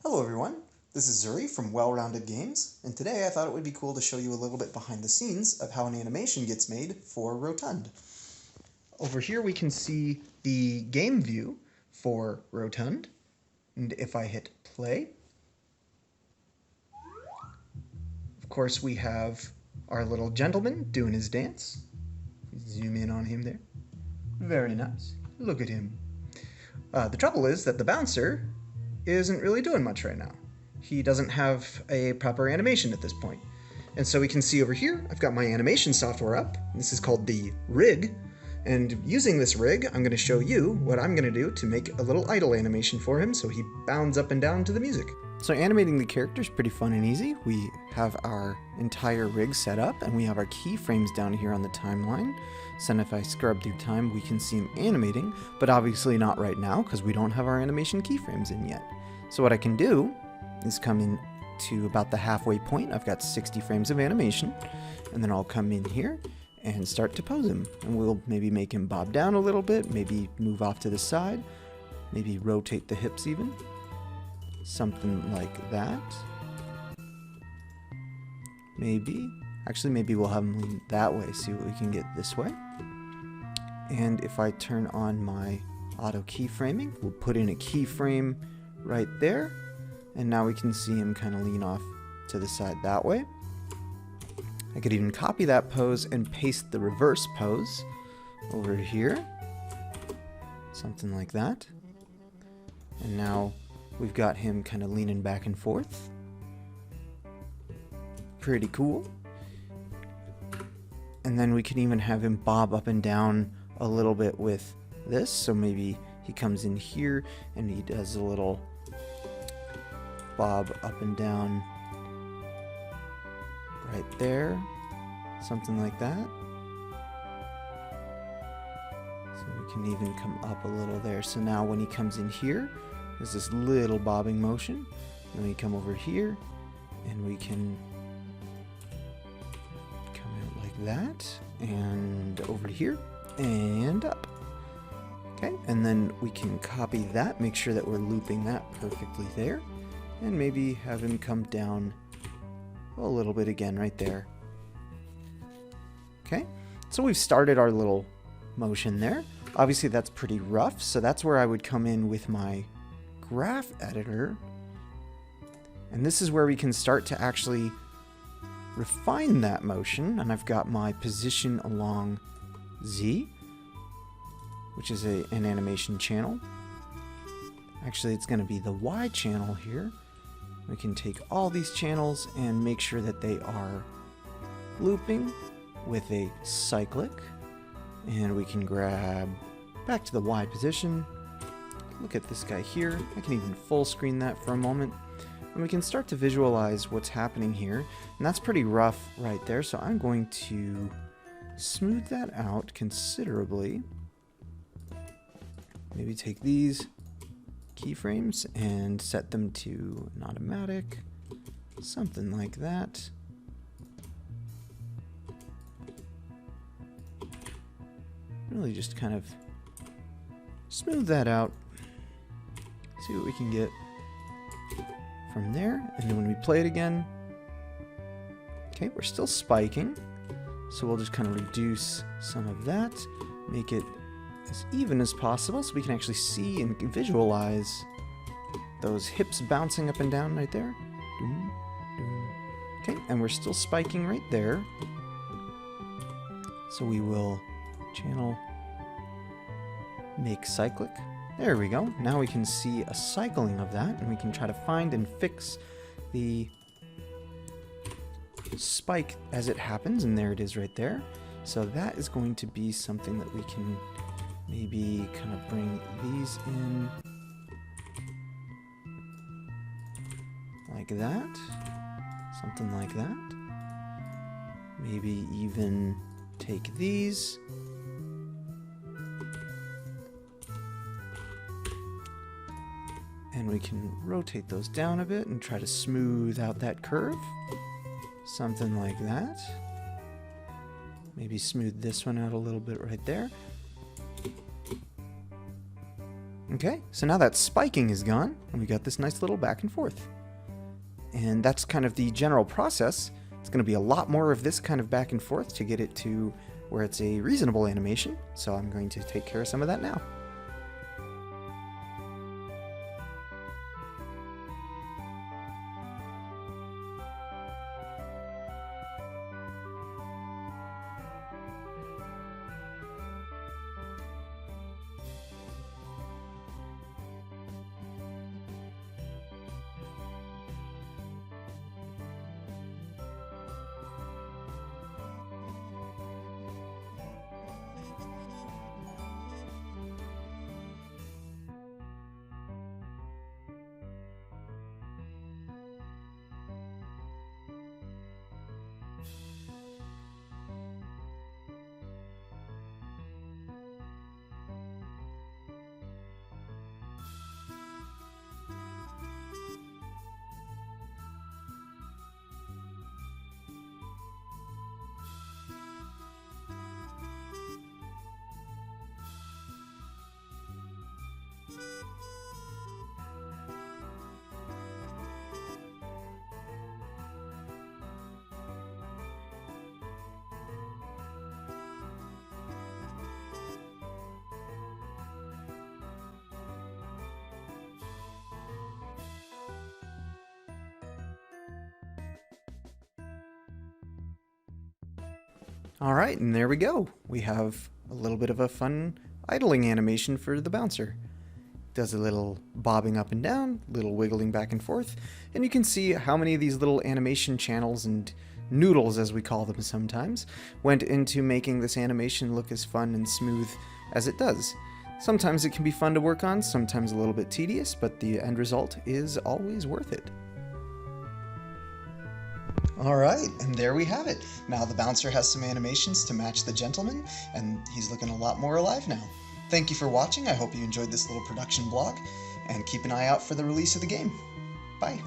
Hello everyone, this is Zuri from Well-Rounded Games, and today I thought it would be cool to show you a little bit behind the scenes of how an animation gets made for Rotund. Over here we can see the game view for Rotund, and if I hit play, of course we have our little gentleman doing his dance. Zoom in on him there. Very nice. Look at him. The trouble is that the bouncer isn't really doing much right now. He doesn't have a proper animation at this point. And so we can see over here, I've got my animation software up. This is called the rig. And using this rig, I'm going to show you what I'm going to do to make a little idle animation for him so he bounds up and down to the music. So animating the character is pretty fun and easy. We have our entire rig set up and we have our keyframes down here on the timeline. So if I scrub through time, we can see him animating, but obviously not right now because we don't have our animation keyframes in yet. So what I can do is come in to about the halfway point. I've got 60 frames of animation, and then I'll come in here and start to pose him. And we'll maybe make him bob down a little bit, maybe move off to the side, maybe rotate the hips even. Something like that. Maybe we'll have him lean that way, see what we can get this way. And if I turn on my auto keyframing, we'll put in a keyframe right there, and now we can see him kind of lean off to the side that way. I could even copy that pose and paste the reverse pose over here. Something like that. And now we've got him kind of leaning back and forth. Pretty cool. And then we can even have him bob up and down a little bit with this. So maybe he comes in here and he does a little bob up and down right there. Something like that. So we can even come up a little there. So now when he comes in here, there's this little bobbing motion. Then we come over here and we can come out like that and over to here and up. Okay, and then we can copy that, make sure that we're looping that perfectly there, and maybe have him come down a little bit again right there. Okay, so we've started our little motion there. Obviously that's pretty rough, so that's where I would come in with my graph editor, and this is where we can start to actually refine that motion. And I've got my position along Z, which is an animation channel. Actually, it's going to be the Y channel here. We can take all these channels and make sure that they are looping with a cyclic, and we can grab back to the Y position. Look at this guy here. I can even full screen that for a moment, and we can start to visualize what's happening here. And that's pretty rough right there, so I'm going to smooth that out considerably. Maybe take these keyframes and set them to an automatic, something like that. Really just kind of smooth that out. See what we can get from there. And then when we play it again, okay, we're still spiking. So we'll just kind of reduce some of that, make it as even as possible so we can actually see and visualize those hips bouncing up and down right there. Okay, and we're still spiking right there. So we will channel make cyclic. There we go. Now we can see a cycling of that, and we can try to find and fix the spike as it happens, and there it is right there. So that is going to be something that we can maybe kind of bring these in like that, something like that. Maybe even take these and we can rotate those down a bit and try to smooth out that curve. Something like that. Maybe smooth this one out a little bit right there. Okay, so now that spiking is gone, and we got this nice little back and forth. And that's kind of the general process. It's going to be a lot more of this kind of back and forth to get it to where it's a reasonable animation, so I'm going to take care of some of that now. All right, and there we go. We have a little bit of a fun idling animation for the bouncer. Does a little bobbing up and down, little wiggling back and forth, and you can see how many of these little animation channels and noodles, as we call them sometimes, went into making this animation look as fun and smooth as it does. Sometimes it can be fun to work on, sometimes a little bit tedious, but the end result is always worth it. All right, and there we have it. Now the bouncer has some animations to match the gentleman, and he's looking a lot more alive now. Thank you for watching. I hope you enjoyed this little production blog, and keep an eye out for the release of the game. Bye.